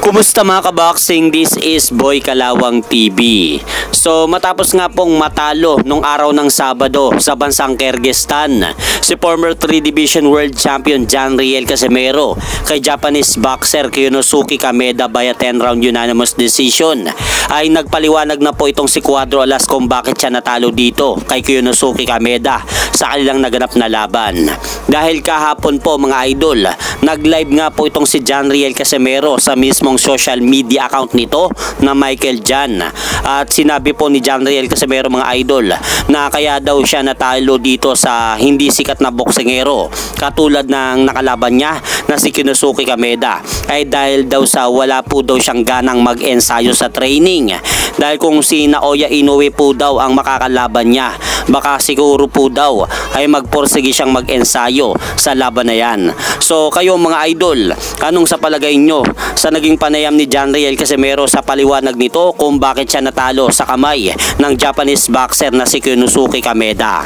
Kumusta mga kaboxing? This is Boy Kalawang TV. So matapos nga pong matalo nung araw ng Sabado sa bansang Kyrgyzstan si former 3 Division World Champion John Riel Casimero kay Japanese boxer Kyonosuke Kameda via 10 round unanimous decision, ay nagpaliwanag na po itong si Cuadro Alas kung bakit siya natalo dito kay Kyonosuke Kameda sa kanilang naganap na laban. Dahil kahapon po mga idol, nag-live nga po itong si John Riel Casimero sa mismong social media account nito na Michael Jan. At sinabi po ni John Riel Casimero mga idol na kaya daw siya natalo dito sa hindi sikat na boksingero katulad ng nakalaban niya na si Kyonosuke Kameda ay dahil daw sa wala po daw siyang ganang mag-ensayo sa training. Dahil kung si Naoya Inoue po daw ang makakalaban niya, baka siguro po daw ay magporsige siyang mag-ensayo sa laban na yan. So kayo mga idol, anong sa palagay nyo sa naging panayam ni John Riel Casimero sa paliwanag nito kung bakit siya natalo sa kamay ng Japanese boxer na si Kyonosuke Kameda?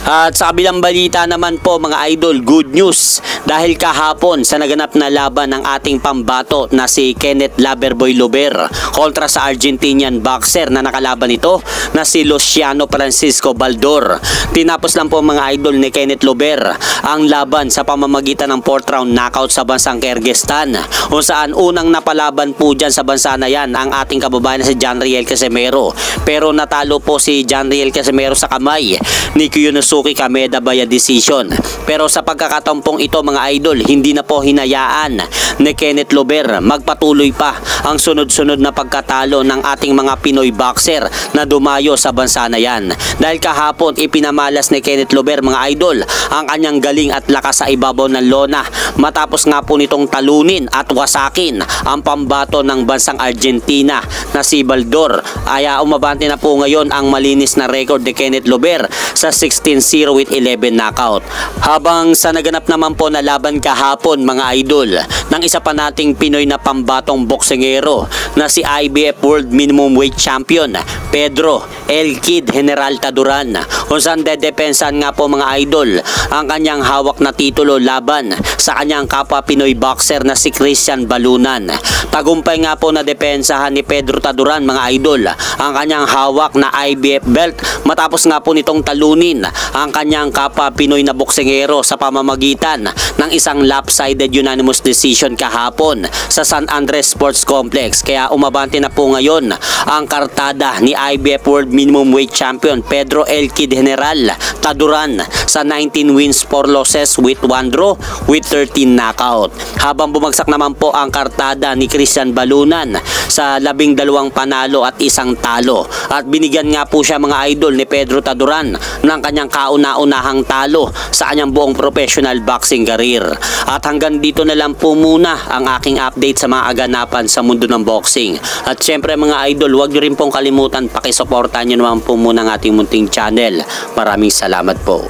At sa kabilang balita naman po mga idol, good news dahil kahapon sa naganap na laban ng ating pambato na si Kenneth Loverboy Lober kontra sa Argentinian boxer na nakalaban ito na si Luciano Francisco Baldor. Tinapos lang po mga idol ni Kenneth Lober ang laban sa pamamagitan ng 4th round knockout sa bansang Kyrgyzstan, kung saan unang napalaban po dyan sa bansa na yan ang ating kababayan na si John Riel Casimero, pero natalo po si John Riel Casimero sa kamay ni Kyonosuke Kameda via decision. Pero sa pagkakatampong ito mga idol, hindi na po hinayaan ni Kenneth Lober magpatuloy pa ang sunod-sunod na pagkatalo ng ating mga Pinoy boxer na dumayo sa bansa na yan. Dahil kahapon ipinamalas ni Kenneth Lober mga idol ang kanyang galing at lakas sa ibabaw ng lona matapos nga po nitong talunin at wasakin ang pambato ng bansang Argentina na si Baldor. Ay umabante na po ngayon ang malinis na record ni Kenneth Lober sa 16-0 with 11 knockout. Habang sa naganap naman po na laban kahapon mga idol ng isa pa nating Pinoy na pambatong boksingero na si IBF World Minimum Weight Champion Pedro El Kid General Taduran, kung saan dedepensahan nga po mga idol ang kanyang hawak na titulo laban sa kanyang kapwa Pinoy boxer na si Christian Balunan. Tagumpay nga po na depensahan ni Pedro Taduran mga idol ang kanyang hawak na IBF belt matapos nga po nitong talunin ang kanyang kapwa Pinoy na boksingero sa pamamagitan ng isang lopsided unanimous decision kahapon sa San Andres Sports Complex. Kaya umabante na po ngayon ang kartada ni IBF World Minimum Weight Champion Pedro El Kid General Taduran sa 19 wins 4 losses with 1 draw with 13 knockout. Habang bumagsak naman po ang kartada ni Christian Balunan sa 12 panalo at 1 talo. At binigyan nga po siya mga idol ni Pedro Taduran ng kanyang kauna-unahang talo sa kanyang buong professional boxing career. At hanggang dito na lang po muna ang aking update sa mga aganapan sa mundo ng boxing. At syempre mga idol, huwag nyo rin pong kalimutan pakisuportahan nyo naman po muna ang ating munting channel. Maraming salamat po.